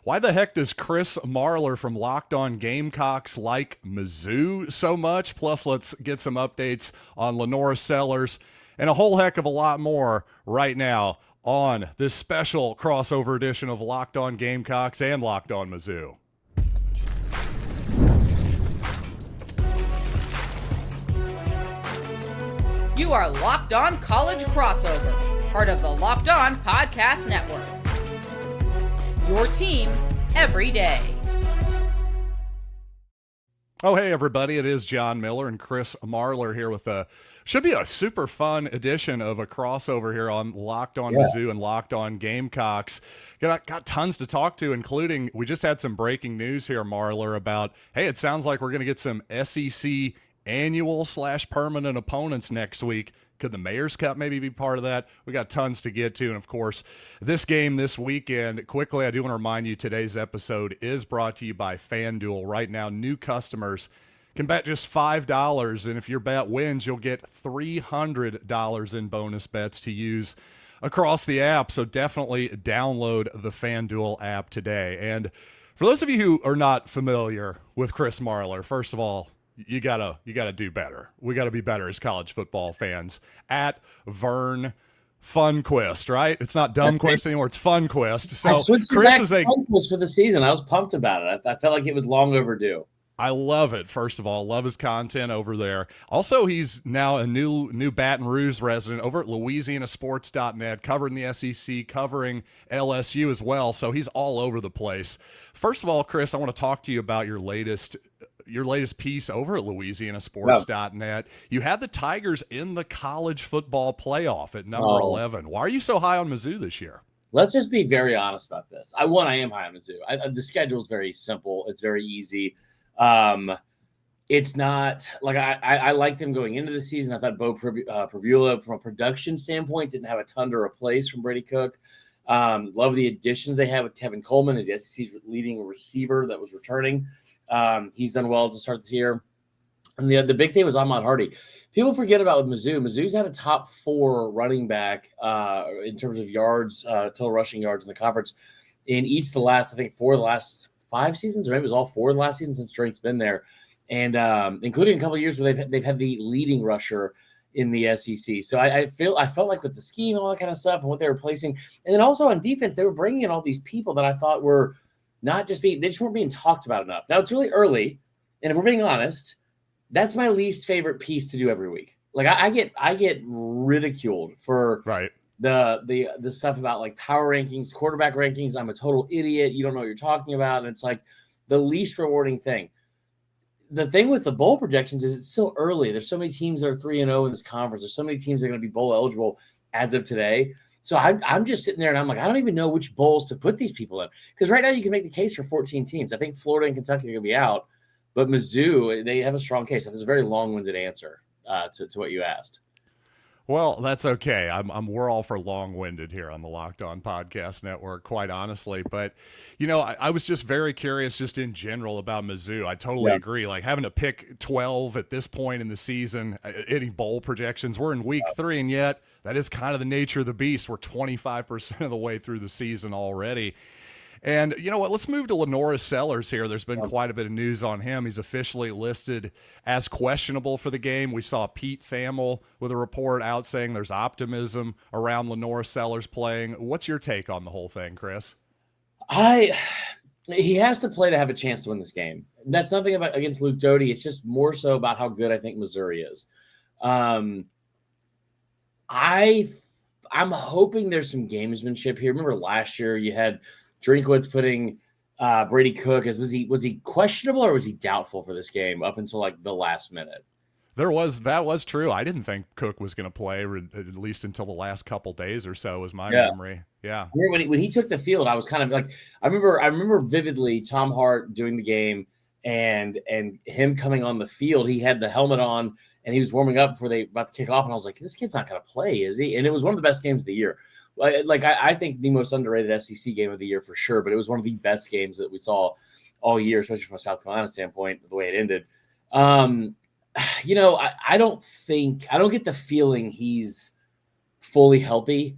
Why the heck does Chris Marler from Locked On Gamecocks like Mizzou so much? Plus, let's get some updates on LaNorris Sellers and a whole heck of a lot more right now on this special crossover edition of Locked On Gamecocks and Locked On Mizzou. You are Locked On College Crossover, part of the Locked On Podcast Network. Your team every day. Oh, hey, everybody. It is John Miller and Chris Marler here with should be a super fun edition of a crossover here on Locked On Mizzou and Locked On Gamecocks. Got tons to talk to, including we just had some breaking news here, Marler, about, hey, it sounds like we're going to get some SEC annual/permanent opponents next week. Could the Mayor's Cup maybe be part of that? We got tons to get to. And of course, this game this weekend, quickly, I do want to remind you today's episode is brought to you by FanDuel. Right now, new customers can bet just $5. And if your bet wins, you'll get $300 in bonus bets to use across the app. So definitely download the FanDuel app today. And for those of you who are not familiar with Chris Marler, first of all, you gotta do better. We gotta be better as college football fans. At Vern Funquist, right? It's not Dumbquist anymore. It's Funquist. So Chris is a Funquist for the season. I was pumped about it. I felt like it was long overdue. I love it. First of all, love his content over there. Also, he's now a new Baton Rouge resident over at LouisianaSports.net, covering the SEC, covering LSU as well. So he's all over the place. First of all, Chris, I want to talk to you about your latest piece over at LouisianaSports.net. You had the Tigers in the college football playoff at number 11. Why are you so high on Mizzou this year? Let's just be very honest about this. I am high on Mizzou. The schedule is very simple. It's very easy. It's not like I like them going into the season. I thought Bo Pribula, from a production standpoint, didn't have a ton to replace from Brady Cook. Love the additions they have with Kevin Coleman as the SEC's leading receiver that was returning. He's done well to start this year. And the big thing was Ahmad Hardy. People forget about with Mizzou. Mizzou's had a top 4 running back in terms of yards, total rushing yards in the conference in each of the last, I think, 4 of the last 5 seasons, or maybe it was all 4 of the last season since Drake's been there. And including a couple of years where they've had the leading rusher in the SEC. So I felt like with the scheme, all that kind of stuff, and what they were placing, and then also on defense, they were bringing in all these people that I thought were not just they just weren't being talked about enough. Now it's really early, and if we're being honest, that's my least favorite piece to do every week. Like I get ridiculed for the stuff about like power rankings, quarterback rankings. I'm a total idiot. You don't know what you're talking about, and it's like the least rewarding thing. The thing with the bowl projections is it's still early. There's so many teams that are 3-0 in this conference. There's so many teams that are going to be bowl eligible as of today. So I'm just sitting there and I'm like, I don't even know which bowls to put these people in. Because right now you can make the case for 14 teams. I think Florida and Kentucky are going to be out. But Mizzou, they have a strong case. That's a very long-winded answer to what you asked. Well, that's okay. We're all for long-winded here on the Locked On Podcast Network, quite honestly. But, I was just very curious just in general about Mizzou. I totally agree. Like having to pick 12 at this point in the season, any bowl projections, we're in week 3, and yet that is kind of the nature of the beast. We're 25% of the way through the season already. And you know what? Let's move to LaNorris Sellers here. There's been quite a bit of news on him. He's officially listed as questionable for the game. We saw Pete Thamel with a report out saying there's optimism around LaNorris Sellers playing. What's your take on the whole thing, Chris? He has to play to have a chance to win this game. That's nothing about against Luke Doty. It's just more so about how good I think Missouri is. I'm hoping there's some gamesmanship here. Remember last year you had Drinkwitz putting Brady Cook was he questionable or was he doubtful for this game up until like the last minute? That was true. I didn't think Cook was going to play at least until the last couple days or so was my memory. Yeah. When he took the field, I was kind of like, I remember vividly Tom Hart doing the game and him coming on the field. He had the helmet on and he was warming up before they about to kick off. And I was like, this kid's not going to play, is he? And it was one of the best games of the year. I think the most underrated SEC game of the year for sure, but it was one of the best games that we saw all year, especially from a South Carolina standpoint, the way it ended. I don't get the feeling he's fully healthy.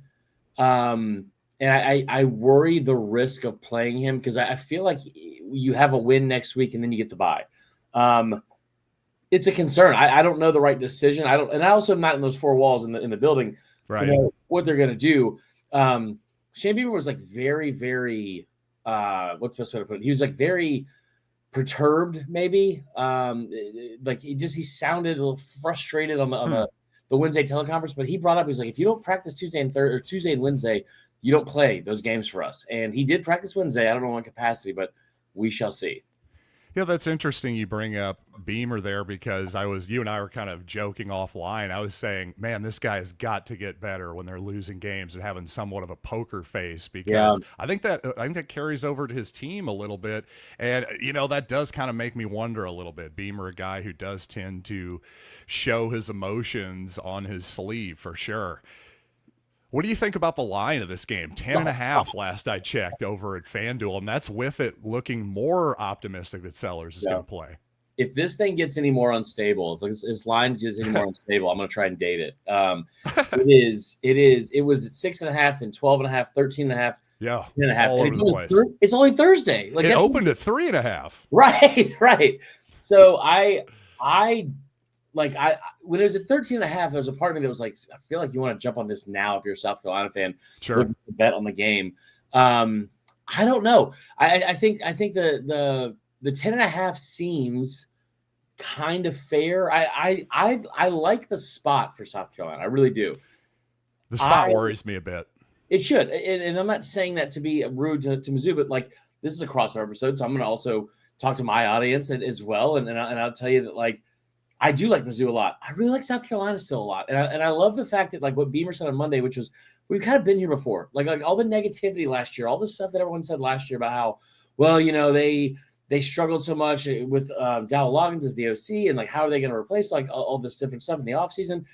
And I worry the risk of playing him because I feel like you have a win next week and then you get the bye. It's a concern. I don't know the right decision. I also am not in those four walls in the building to know what they're going to do. Shane Beamer was like very, very what's the best way to put it? He was like very perturbed, maybe. Like he sounded a little frustrated on the Wednesday teleconference. But he brought up, he's like, if you don't practice Tuesday and Wednesday, you don't play those games for us. And he did practice Wednesday. I don't know what capacity, but we shall see. Yeah, that's interesting you bring up Beamer there because you and I were kind of joking offline. I was saying, man, this guy has got to get better when they're losing games and having somewhat of a poker face because I think that carries over to his team a little bit. And, that does kind of make me wonder a little bit. Beamer, a guy who does tend to show his emotions on his sleeve for sure. What do you think about the line of this game? 10.5 last I checked over at FanDuel, and that's with it looking more optimistic that Sellers is going to play. If this thing gets any more unstable, if this line gets any more unstable, I'm going to try and date it. It was at 6.5 and 12.5, 13.5. Yeah, 10.5. all over the place. It's only Thursday. Like it opened at 3.5. Right. So when it was at 13.5, there was a part of me that was like, I feel like you want to jump on this now if you're a South Carolina fan. Sure. Bet on the game. I don't know. I think the 10.5 seems kind of fair. I like the spot for South Carolina. I really do. The spot worries me a bit. It should. And I'm not saying that to be rude to Mizzou, but like this is a crossover episode, so I'm going to also talk to my audience as well. And I'll tell you that like, I do like Mizzou a lot. I really like South Carolina still a lot. And I love the fact that like what Beamer said on Monday, which was we've kind of been here before. Like all the negativity last year, all the stuff that everyone said last year about how, well, they struggled so much with Dow Loggins as the OC and like how are they going to replace like all this different stuff in the offseason.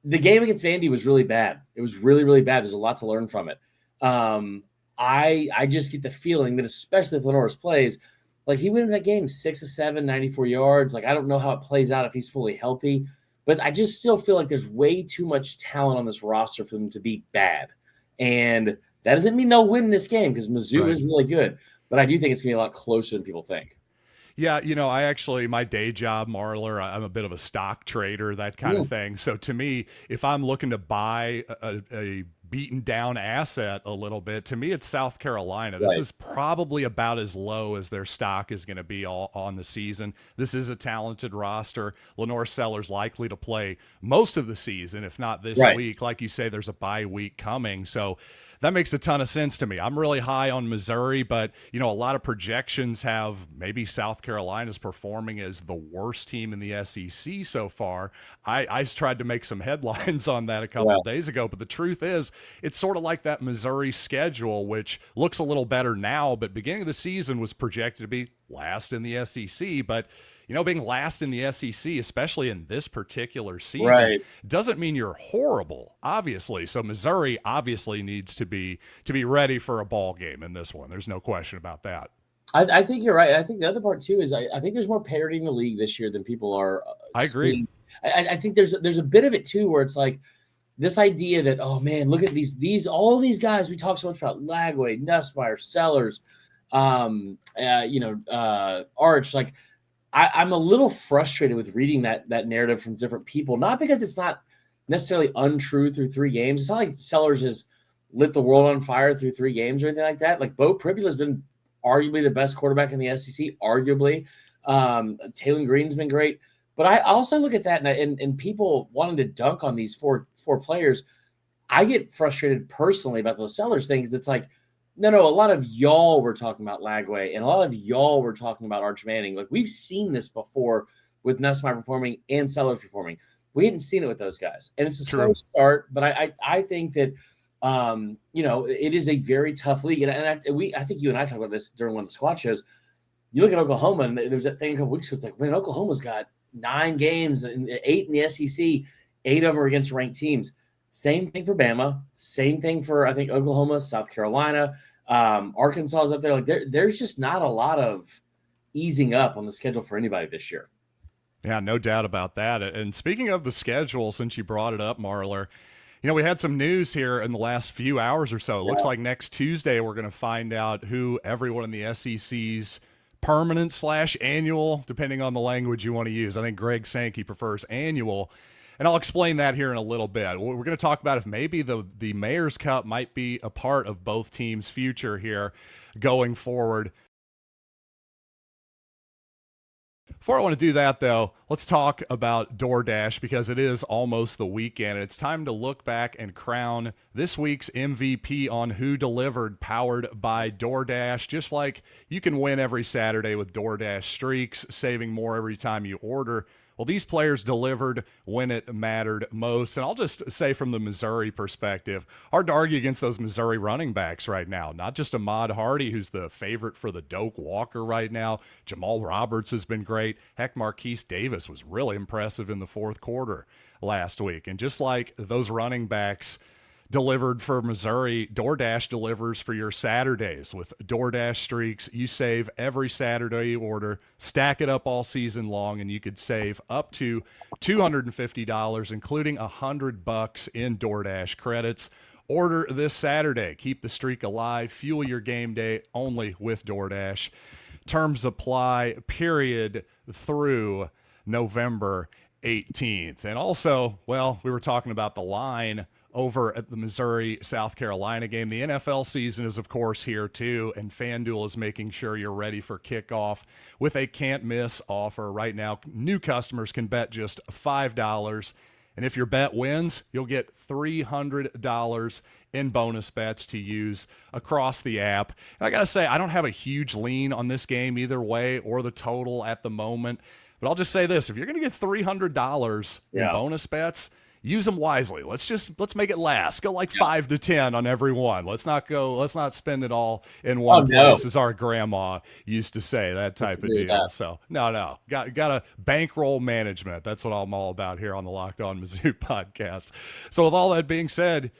The game against Vandy was really bad. It was really, really bad. There's a lot to learn from it. I just get the feeling that especially if LaNorris plays, like he went in that game 6 of 7, 94 yards. Like I don't know how it plays out if he's fully healthy, but I just still feel like there's way too much talent on this roster for them to be bad. And that doesn't mean they'll win this game because Mizzou is really good, but I do think it's gonna be a lot closer than people think. Yeah, my day job, Marler, I'm a bit of a stock trader, that kind of thing. So to me, if I'm looking to buy a beaten down asset a little bit, to me, it's South Carolina. This is probably about as low as their stock is going to be all on the season. This is a talented roster. LaNorris Sellers likely to play most of the season, if not this week. Like you say, there's a bye week coming. So that makes a ton of sense to me. I'm really high on Missouri, but, a lot of projections have maybe South Carolina's performing as the worst team in the SEC so far. I tried to make some headlines on that a couple of days ago, but the truth is it's sort of like that Missouri schedule, which looks a little better now, but beginning of the season was projected to be last in the SEC. But being last in the SEC, especially in this particular season, doesn't mean you're horrible, obviously. So Missouri obviously needs to be ready for a ball game in this one. There's no question about that. I think you're right. I think the other part too is I think there's more parity in the league this year than people are. I agree. I think there's a bit of it too where it's like this idea that, oh man, look at all these guys we talk so much about: Lagway, Nussmeier, Sellers, Arch, like. I'm a little frustrated with reading that narrative from different people, not because it's not necessarily untrue through 3 games. It's not like Sellers has lit the world on fire through 3 games or anything like that. Like Bo Pribula has been arguably the best quarterback in the SEC, arguably. Taylor Green's been great. But I also look at that and people wanting to dunk on these four players. I get frustrated personally about those Sellers things. It's like, no, a lot of y'all were talking about Lagway, and a lot of y'all were talking about Arch Manning. Like, we've seen this before with Nussmeier performing and Sellers performing. We hadn't seen it with those guys. And it's a slow start, but I think that, it is a very tough league. And I think you and I talked about this during one of the squad shows. You look at Oklahoma, and there was that thing a couple weeks ago. It's like, man, Oklahoma's got 9 games, and 8 in the SEC. 8 of them are against ranked teams. Same thing for Bama. Same thing for, I think, Oklahoma, South Carolina. Arkansas is up there. Like there's just not a lot of easing up on the schedule for anybody this year. Yeah, no doubt about that. And speaking of the schedule, since you brought it up, Marler, We had some news here in the last few hours or so. It looks like next Tuesday we're going to find out who everyone in the SEC's permanent/annual, depending on the language you want to use. I think Greg Sankey prefers annual, and I'll explain that here in a little bit. We're going to talk about if maybe the Mayor's Cup might be a part of both teams' future here going forward. Before I want to do that, though, let's talk about DoorDash because it is almost the weekend. It's time to look back and crown this week's MVP on Who Delivered, powered by DoorDash. Just like you can win every Saturday with DoorDash Streaks, saving more every time you order. Well, these players delivered when it mattered most. And I'll just say from the Missouri perspective, hard to argue against those Missouri running backs right now. Not just Ahmad Hardy, who's the favorite for the Doak Walker right now. Jamal Roberts has been great. Heck, Marquise Davis was really impressive in the fourth quarter last week. And just like those running backs delivered for Missouri, DoorDash delivers for your Saturdays. With DoorDash Streaks, you save every Saturday you order, stack it up all season long, and you could save up to $250, including $100 in DoorDash credits. Order this Saturday. Keep the streak alive. Fuel your game day only with DoorDash. Terms apply, period, through November 18th. And also, well, we were talking about the line over at the Missouri-South Carolina game. The NFL season is, of course, here too, and FanDuel is making sure you're ready for kickoff with a can't-miss offer. Right now, new customers can bet just $5, and if your bet wins, you'll get $300 in bonus bets to use across the app. And I got to say, I don't have a huge lean on this game either way or the total at the moment, but I'll just say this. If you're going to get $300 in bonus bets, use them wisely. Let's make it last. Go like 5 to 10 on every one. Let's not spend it all in one place, as our grandma used to say, that type of deal. So no. Got a bankroll management. That's what I'm all about here on the Locked On Mizzou podcast. So with all that being said,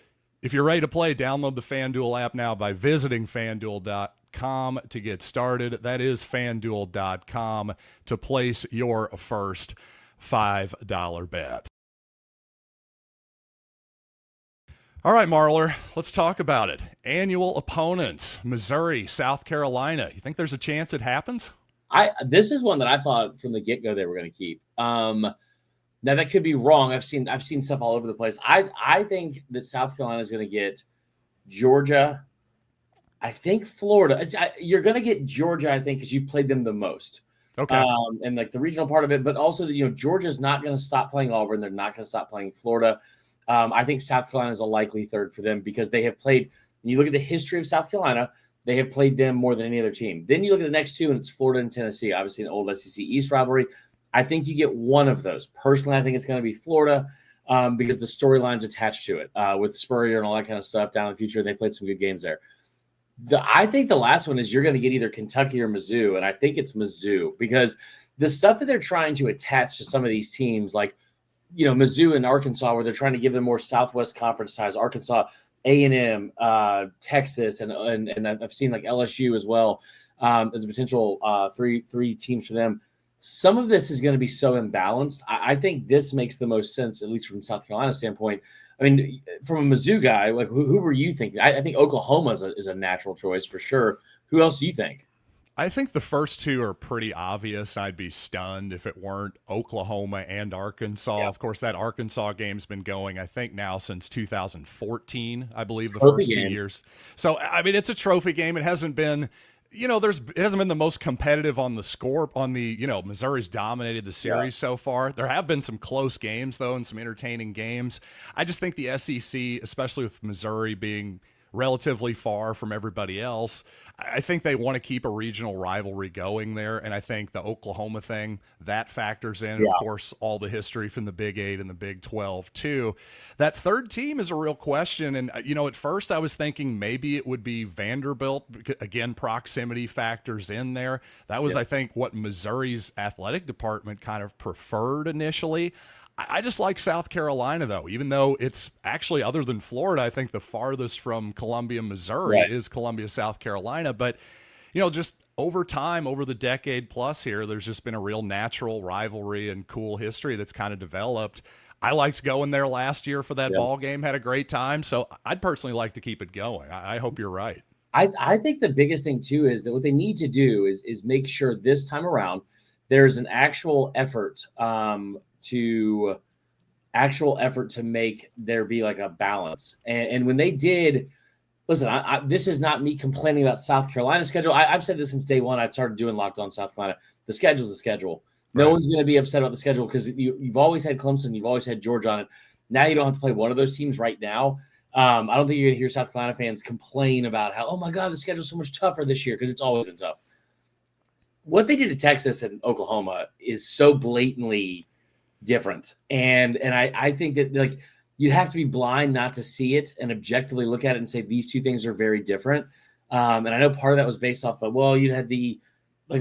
if you're ready to play, download the FanDuel app now by visiting FanDuel.com to get started. That is FanDuel.com to place your first $5 bet. All right, Marler, let's talk about it. Annual opponents, Missouri, South Carolina. You think there's a chance it happens? This is one that I thought from the get-go they were going to keep. Now, that could be wrong. I've seen stuff all over the place. I think that South Carolina is going to get Georgia. I think Florida. You're going to get Georgia, I think, because you've played them the most. Okay. And like the regional part of it, but also, Georgia's not going to stop playing Auburn. They're not going to stop playing Florida. I think South Carolina is a likely third for them because they have played. When you look at the history of South Carolina, they have played them more than any other team. Then you look at the next two, and it's Florida and Tennessee, obviously an old SEC East rivalry. I think you get one of those. Personally, I think it's going to be Florida because the storyline's attached to it with Spurrier and all that kind of stuff down in the future. They played some good games there. I think the last one is you're going to get either Kentucky or Mizzou, and I think it's Mizzou because the stuff that they're trying to attach to some of these teams, like Mizzou and Arkansas, where they're trying to give them more Southwest Conference ties. Arkansas, A&M, Texas, and I've seen like LSU as well as a potential three teams for them. Some of this is going to be so imbalanced. I think this makes the most sense, at least from South Carolina's standpoint. I mean, from a Mizzou guy, like who were you thinking? I think Oklahoma is a natural choice for sure. Who else do you think? I think the first two are pretty obvious. I'd be stunned if it weren't Oklahoma and Arkansas. Yeah. Of course, that Arkansas game's been going, I think, now since 2014, I believe, the first 2 years. So, I mean, it's a trophy game. It hasn't been, it hasn't been the most competitive on the score. Missouri's dominated the series so far. There have been some close games, though, and some entertaining games. I just think the SEC, especially with Missouri being relatively far from everybody else, I think they want to keep a regional rivalry going there, and I think the Oklahoma thing, that factors in. Of course, all the history from the Big 8 and the Big 12, too. That third team is a real question, and, at first I was thinking maybe it would be Vanderbilt. Again, proximity factors in there. That was, I think, what Missouri's athletic department kind of preferred initially. I just like South Carolina, though, even though it's actually, other than Florida, I think the farthest from Columbia, Missouri is Columbia, South Carolina. But, just over time, over the decade plus here, there's just been a real natural rivalry and cool history that's kind of developed. I liked going there last year for that Yeah. ball game, had a great time. So I'd personally like to keep it going. I hope you're right. I think the biggest thing too is that what they need to do is make sure this time around there's an actual effort to make there be like a balance. And when they did, listen, this is not me complaining about South Carolina's schedule. I've said this since day one. I started doing Locked On South Carolina. The schedule's the schedule. No Right. one's going to be upset about the schedule because you've always had Clemson, you've always had Georgia on it. Now you don't have to play one of those teams right now. I don't think you're going to hear South Carolina fans complain about how, oh my God, the schedule's so much tougher this year, because it's always been tough. What they did to Texas and Oklahoma is so blatantly different. And I think that, like, you have to be blind not to see it and objectively look at it and say these two things are very different. And I know part of that was based off of, well, you had it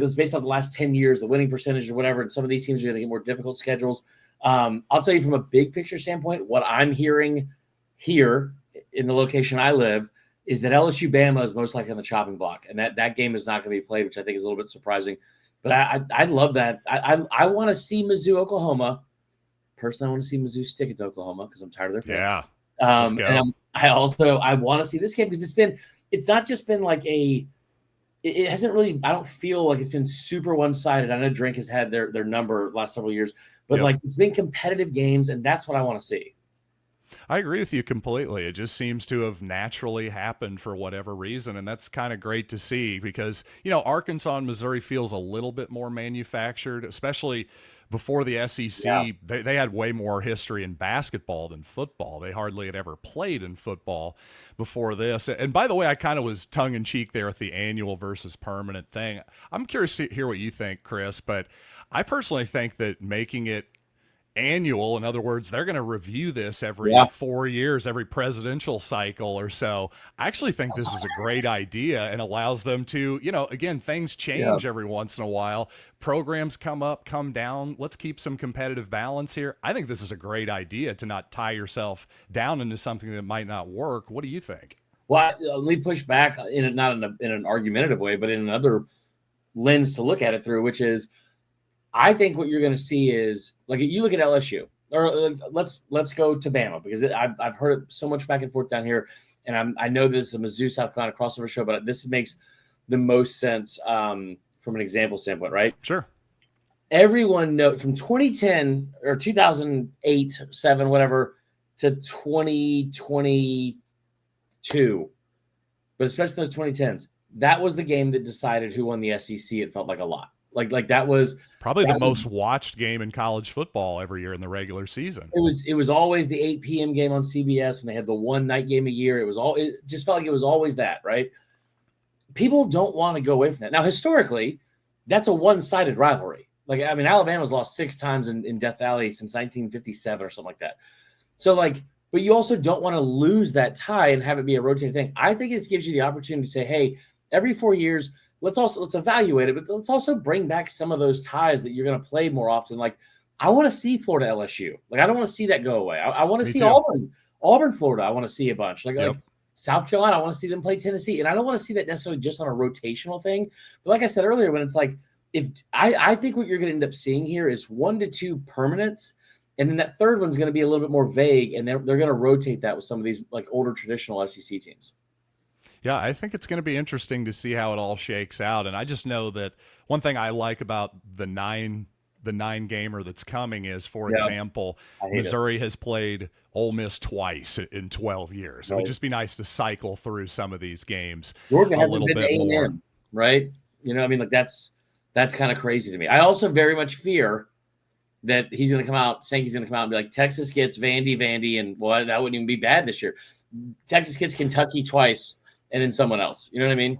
was based off the last 10 years, the winning percentage or whatever. And some of these teams are going to get more difficult schedules. I'll tell you from a big picture standpoint, what I'm hearing here in the location I live is that LSU Bama is most likely on the chopping block. And that game is not going to be played, which I think is a little bit surprising. But I love that. I want to see Mizzou, Oklahoma. Personally, I want to see Mizzou stick it to Oklahoma because I'm tired of their fans. Yeah. Let's go. And I want to see this game because it's not just been like it hasn't really, I don't feel like it's been super one-sided. I know Drink has had their number last several years, but like it's been competitive games, and that's what I want to see. I agree with you completely. It just seems to have naturally happened for whatever reason, and that's kind of great to see because, Arkansas and Missouri feels a little bit more manufactured, especially before the SEC. Yeah. They had way more history in basketball than football. They hardly had ever played in football before this. And by the way, I kind of was tongue-in-cheek there with the annual versus permanent thing. I'm curious to hear what you think, Chris, but I personally think that making it annual, in other words, they're going to review this every 4 years, every presidential cycle or so. I actually think this is a great idea and allows them to, again, things change every once in a while. Programs come up, come down. Let's keep some competitive balance here. I think this is a great idea to not tie yourself down into something that might not work. What do you think? Well, let me push back not in an argumentative way, but in another lens to look at it through, which is, I think what you're going to see is, like, you look at LSU, or let's go to Bama, because I've heard it so much back and forth down here, and I know this is a Mizzou South Carolina crossover show, but this makes the most sense from an example standpoint, right? Sure. Everyone knows from 2010 or 2008, 7, whatever, to 2022, but especially those 2010s, that was the game that decided who won the SEC. It felt like a lot. Like that was probably the most watched game in college football every year in the regular season. It was always the 8 p.m. game on CBS when they had the one night game a year. It just felt like it was always that, right? People don't want to go away from that. Now, historically, that's a one-sided rivalry. Like, I mean, Alabama's lost 6 times in Death Valley since 1957 or something like that. So, but you also don't want to lose that tie and have it be a rotating thing. I think it gives you the opportunity to say, hey, every 4 years, let's evaluate it, but let's also bring back some of those ties that you're going to play more often. Like, I want to see Florida LSU. Like, I don't want to see that go away. I want to see Auburn, Florida. I want to see a bunch. Like South Carolina, I want to see them play Tennessee. And I don't want to see that necessarily just on a rotational thing. But like I said earlier, when it's like, I think what you're going to end up seeing here is 1 to 2 permanents. And then that third one's going to be a little bit more vague. And they're going to rotate that with some of these like older traditional SEC teams. Yeah, I think it's going to be interesting to see how it all shakes out. And I just know that one thing I like about the nine gamer that's coming is, for example, Missouri has played Ole Miss twice in 12 years. Right. It would just be nice to cycle through some of these games. Georgia hasn't been to A&M, right? Like that's kind of crazy to me. I also very much fear that he's going to come out and be like, Texas gets Vandy, and well, that wouldn't even be bad this year. Texas gets Kentucky twice, and then someone else. You know what I mean?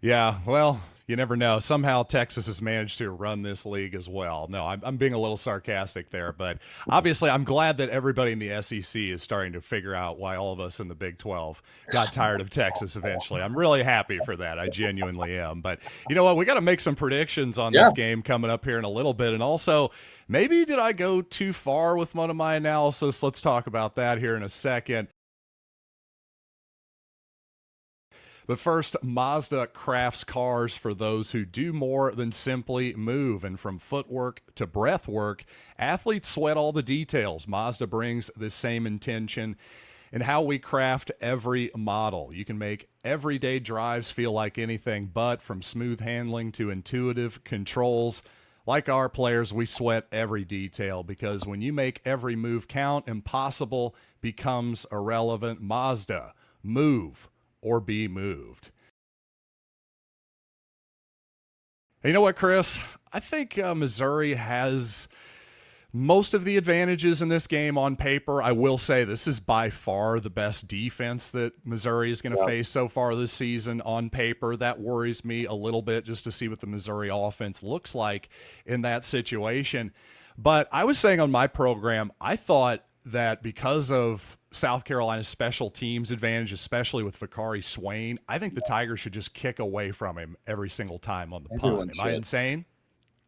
Yeah, well, you never know. Somehow Texas has managed to run this league as well. No, I'm being a little sarcastic there, but obviously I'm glad that everybody in the SEC is starting to figure out why all of us in the Big 12 got tired of Texas eventually. I'm really happy for that. I genuinely am. But you know what? We got to make some predictions on this game coming up here in a little bit. And also, maybe did I go too far with one of my analysis? Let's talk about that here in a second. But first, Mazda crafts cars for those who do more than simply move. And from footwork to breath work, athletes sweat all the details. Mazda brings the same intention in how we craft every model. You can make everyday drives feel like anything but, from smooth handling to intuitive controls. Like our players, we sweat every detail, because when you make every move count, impossible becomes irrelevant. Mazda, move or be moved. Hey, you know what, Chris? I think Missouri has most of the advantages in this game on paper. I will say this is by far the best defense that Missouri is going to face so far this season on paper. That worries me a little bit, just to see what the Missouri offense looks like in that situation. But I was saying on my program, I thought that because of South Carolina's special teams advantage, especially with Vakari Swain, I think the Tigers should just kick away from him every single time on the punt. Am I insane?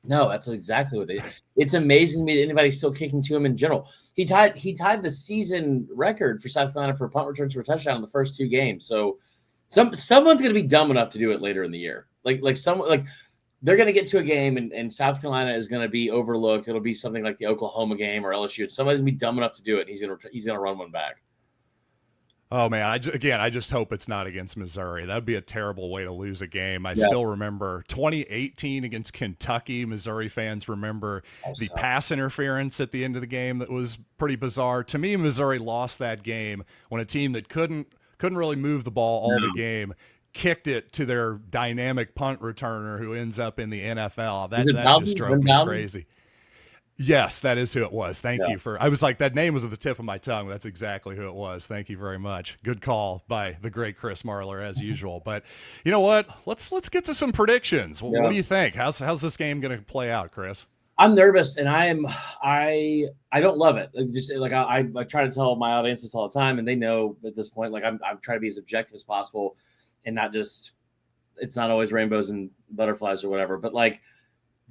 No, that's exactly what it's amazing to me that anybody's still kicking to him in general. He tied the season record for South Carolina for punt returns for a touchdown in the first 2 games. So someone's going to be dumb enough to do it later in the year. Like they're going to get to a game and South Carolina is going to be overlooked. It'll be something like the Oklahoma game or LSU. Somebody's going to be dumb enough to do it. And he's going to run one back. Oh, man, I just hope it's not against Missouri. That would be a terrible way to lose a game. I still remember 2018 against Kentucky. Missouri fans remember the pass interference at the end of the game that was pretty bizarre. To me, Missouri lost that game when a team that couldn't really move the ball all the game kicked it to their dynamic punt returner who ends up in the NFL. That just drove me crazy. Yes, that is who it was. Thank you I was like, that name was at the tip of my tongue. That's exactly who it was. Thank you very much. Good call by the great Chris Marler, as usual. But you know what? Let's get to some predictions. What do you think? How's this game going to play out, Chris? I'm nervous, and I don't love it. I try to tell my audience this all the time, and they know at this point. Like I'm trying to be as objective as possible, and not just. It's not always rainbows and butterflies or whatever, but like.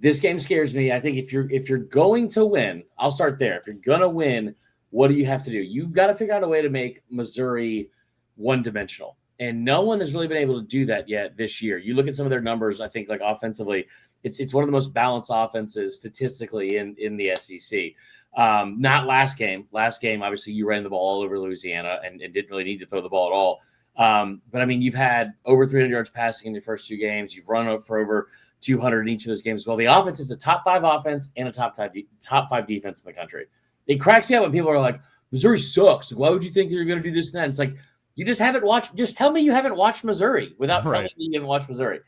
This game scares me. I think if you're going to win, I'll start there. If you're going to win, what do you have to do? You've got to figure out a way to make Missouri one-dimensional. And no one has really been able to do that yet this year. You look at some of their numbers, I think, like offensively, it's one of the most balanced offenses statistically in the SEC. Not last game. Last game, obviously, you ran the ball all over Louisiana and didn't really need to throw the ball at all. But, I mean, you've had over 300 yards passing in your first 2 games. You've run up for over 200 in each of those games as well. The offense is a top 5 offense and a top 5 defense in the country. It cracks me up when people are like, Missouri sucks. Why would you think they're going to do this and that? It's like, you just haven't watched. Just tell me you haven't watched Missouri without telling me you haven't watched Missouri.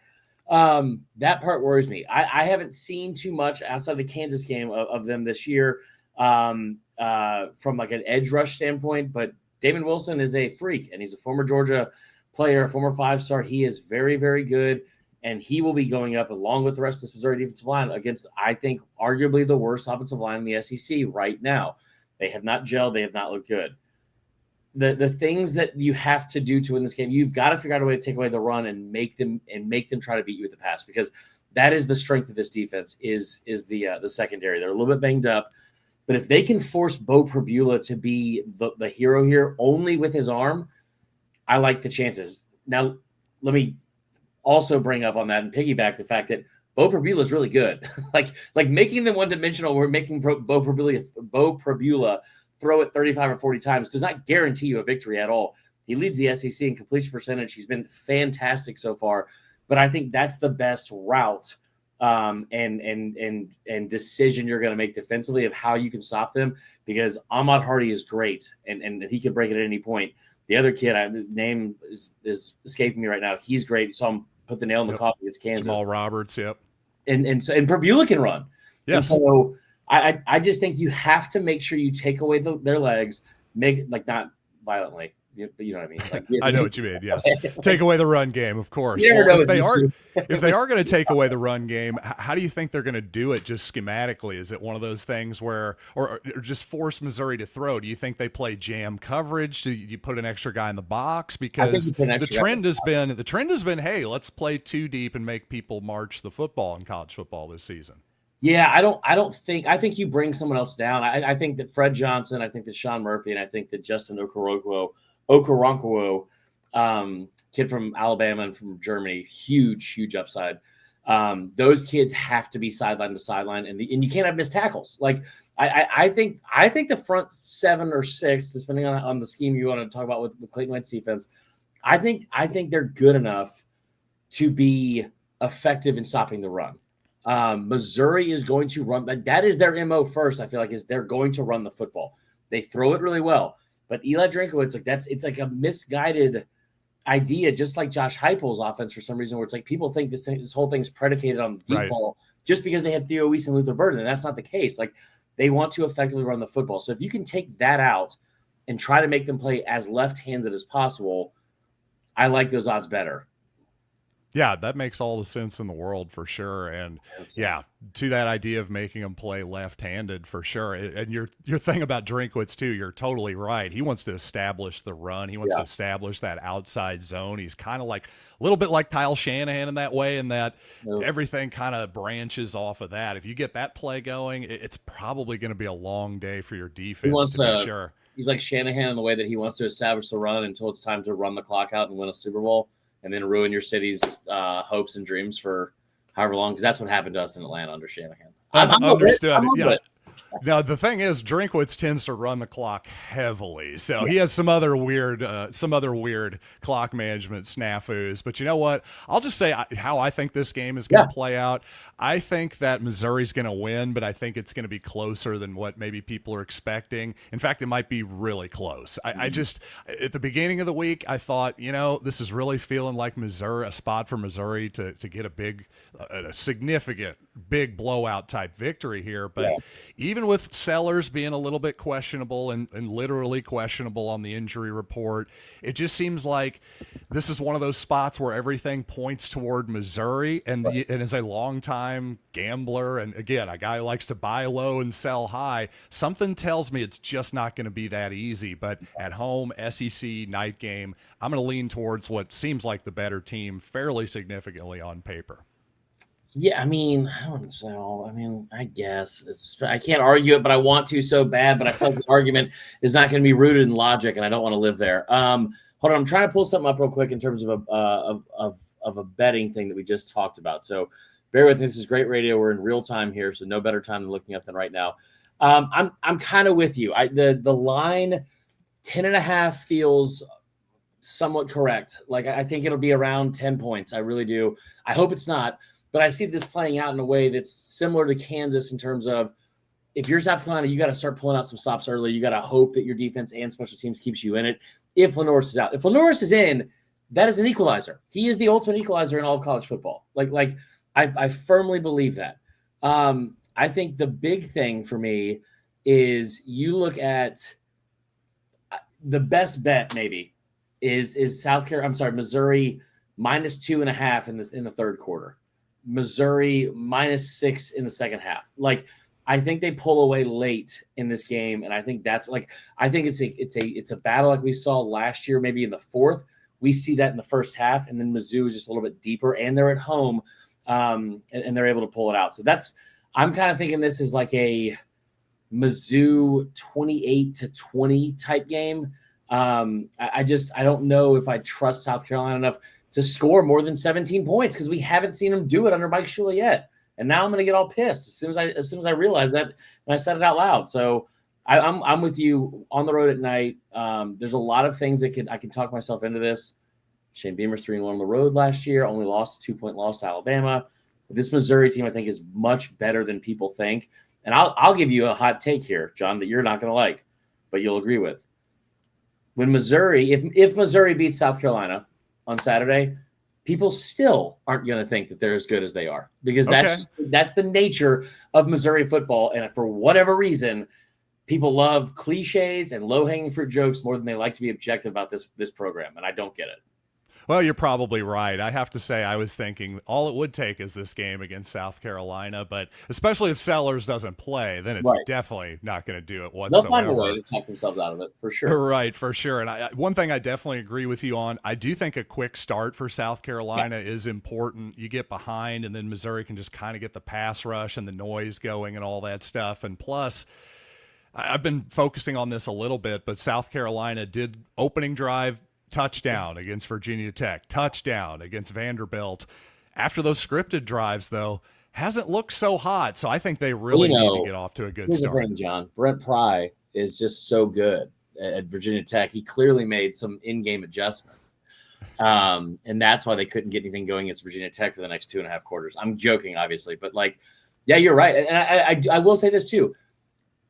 That part worries me. I haven't seen too much outside the Kansas game of them this year from like an edge rush standpoint, but Damon Wilson is a freak, and he's a former Georgia player, a former 5-star. He is very, very good. And he will be going up along with the rest of this Missouri defensive line against, I think, arguably the worst offensive line in the SEC right now. They have not gelled. They have not looked good. The things that you have to do to win this game, you've got to figure out a way to take away the run and make them try to beat you with the pass, because that is the strength of this defense is the secondary. They're a little bit banged up, but if they can force Bo Prabula to be the hero here only with his arm, I like the chances. Now, let me also bring up on that and piggyback the fact that Bo Prabula is really good. like making them one-dimensional, we're making Bo Prabula throw it 35 or 40 times does not guarantee you a victory at all. He leads the SEC in completion percentage. He's been fantastic so far, but I think that's the best route and decision you're going to make defensively of how you can stop them, because Ahmad Hardy is great and he can break it at any point. The other kid, the name is escaping me right now. He's great. So I'm put the nail in the coffin against Kansas. Jamal Roberts, yep. And Prabula can run. Yes. And so I just think you have to make sure you take away their legs, not violently. But you know what I mean? Like, I know what you mean. Yes, take away the run game, of course. Well, if they are going to take away the run game, how do you think they're going to do it? Just schematically, is it one of those things where, or just force Missouri to throw? Do you think they play jam coverage? Do you put an extra guy in the box? Because the trend has been, hey, let's play 2 deep and make people march the football in college football this season. Yeah, I think you bring someone else down. I think that Fred Johnson, I think that Sean Murphy, and I think that Justin Okoronkwo kid from Alabama and from Germany, huge upside. Those kids have to be sideline to sideline, and you can't have missed tackles. Like I think the front 7 or 6, depending on the scheme you want to talk about with Clayton White's defense, I think they're good enough to be effective in stopping the run. Missouri is going to run. That is their MO first. I feel like is they're going to run the football. They throw it really well, but Eli Drinkowitz, it's like a misguided idea, just like Josh Heupel's offense for some reason, where it's like people think this whole thing's predicated on deep ball just because they had Theo Weiss and Luther Burden, and that's not the case. Like they want to effectively run the football. So if you can take that out and try to make them play as left-handed as possible, I like those odds better. Yeah, that makes all the sense in the world for sure. And yeah, to that idea of making them play left-handed for sure. And your thing about Drinkwitz too, you're totally right. He wants to establish the run. He wants to establish that outside zone. He's kind of like a little bit like Kyle Shanahan in that way, in that everything kind of branches off of that. If you get that play going, it's probably going to be a long day for your defense, to be sure. He's like Shanahan in the way that he wants to establish the run until it's time to run the clock out and win a Super Bowl, and then ruin your city's hopes and dreams for however long, because that's what happened to us in Atlanta under Shanahan. I'm understood. Yeah. Now the thing is, Drinkwitz tends to run the clock heavily, so he has some other weird clock management snafus. But you know what? I'll just say how I think this game is going to play out. I think that Missouri's going to win, but I think it's going to be closer than what maybe people are expecting. In fact, it might be really close. I just, at the beginning of the week, I thought, this is really feeling like Missouri, a spot for Missouri to get a significant, big blowout type victory here. But even with Sellers being a little bit questionable and literally questionable on the injury report, it just seems like this is one of those spots where everything points toward Missouri. And as a longtime gambler, and again, a guy who likes to buy low and sell high, something tells me it's just not going to be that easy. But at home, SEC night game, I'm going to lean towards what seems like the better team fairly significantly on paper. Yeah, I guess I can't argue it, but I want to so bad. But I feel like the argument is not going to be rooted in logic, and I don't want to live there. Hold on, I'm trying to pull something up real quick in terms of a betting thing that we just talked about. So bear with me. This is great radio. We're in real time here, so no better time than looking up than right now. I'm kind of with you. The line 10.5 feels somewhat correct. Like I think it'll be around 10 points. I really do. I hope it's not. But I see this playing out in a way that's similar to Kansas in terms of if you're South Carolina, you got to start pulling out some stops early. You got to hope that your defense and special teams keeps you in it. If LaNorris is out, if LaNorris is in, that is an equalizer. He is the ultimate equalizer in all of college football. Like I firmly believe that. I think the big thing for me is you look at the best bet maybe is Missouri -2.5 in the third quarter. Missouri -6 in the second half. Like I think they pull away late in this game, and I think it's a battle like we saw last year, maybe in the fourth. We see that in the first half, and then Mizzou is just a little bit deeper, and they're at home, and they're able to pull it out. So I'm kind of thinking this is like a Mizzou 28-20 type game. I don't know if I trust South Carolina enough to score more than 17 points because we haven't seen him do it under Mike Shula yet. And now I'm going to get all pissed as soon as I realize that, and I said it out loud. So I'm with you on the road at night. There's a lot of things that I can talk myself into this. Shane Beamer's 3-1 on the road last year, only lost 2-point loss to Alabama. But this Missouri team, I think, is much better than people think. And I'll give you a hot take here, John, that you're not going to like, but you'll agree with. When Missouri, if Missouri beats South Carolina on Saturday, people still aren't going to think that they're as good as they are because that's the nature of Missouri football. And for whatever reason, people love cliches and low-hanging fruit jokes more than they like to be objective about this program, and I don't get it. Well, you're probably right. I have to say I was thinking all it would take is this game against South Carolina, but especially if Sellers doesn't play, then it's definitely not going to do it whatsoever. They'll find a way to talk themselves out of it, for sure. Right, for sure. And one thing I definitely agree with you on, I do think a quick start for South Carolina is important. You get behind, and then Missouri can just kind of get the pass rush and the noise going and all that stuff. And plus, I've been focusing on this a little bit, but South Carolina did opening drive, touchdown against Virginia Tech, touchdown against Vanderbilt. After those scripted drives, though, hasn't looked so hot. So I think they really need to get off to a good start. Here's the thing, John. Brent Pry is just so good at Virginia Tech. He clearly made some in-game adjustments. And that's why they couldn't get anything going against Virginia Tech for the next 2.5 quarters. I'm joking, obviously, but yeah, you're right. And I will say this too.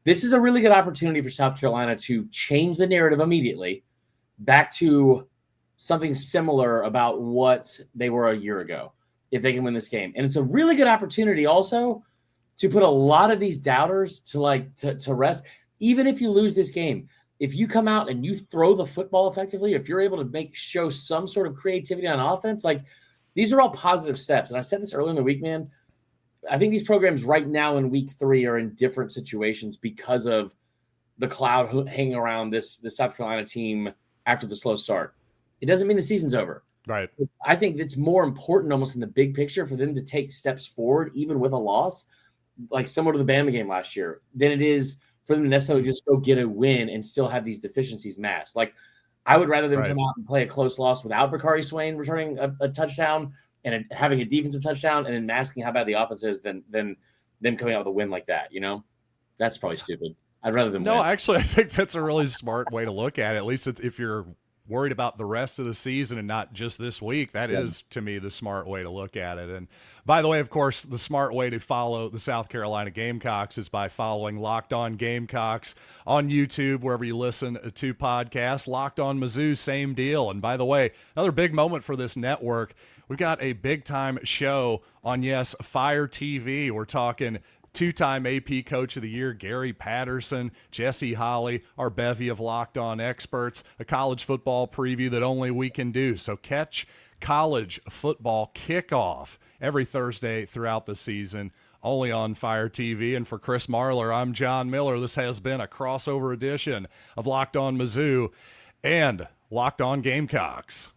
This is a really good opportunity for South Carolina to change the narrative immediately back to something similar about what they were a year ago, if they can win this game. And it's a really good opportunity also to put a lot of these doubters to rest. Even if you lose this game, if you come out and you throw the football effectively, if you're able to show some sort of creativity on offense, these are all positive steps. And I said this earlier in the week, man. I think these programs right now in week 3 are in different situations because of the cloud hanging around the South Carolina team after the slow start. It doesn't mean the season's over. Right. I think it's more important almost in the big picture for them to take steps forward, even with a loss, similar to the Bama game last year, than it is for them to necessarily just go get a win and still have these deficiencies masked. I would rather them come out and play a close loss without Bakari Swain returning a touchdown and having a defensive touchdown and then masking how bad the offense is than them coming out with a win like that. That's probably stupid. I'd rather them win. No, actually, I think that's a really smart way to look at it. At least if you're worried about the rest of the season and not just this week, that is, to me, the smart way to look at it. And by the way, of course, the smart way to follow the South Carolina Gamecocks is by following Locked On Gamecocks on YouTube, wherever you listen to podcasts. Locked On Mizzou, same deal. And by the way, another big moment for this network. We've got a big-time show on, Fire TV. We're talking two-time AP Coach of the Year, Gary Patterson, Jesse Holly, our bevy of Locked On experts, a college football preview that only we can do. So catch college football kickoff every Thursday throughout the season, only on Fire TV. And for Chris Marler, I'm John Miller. This has been a crossover edition of Locked On Mizzou and Locked On Gamecocks.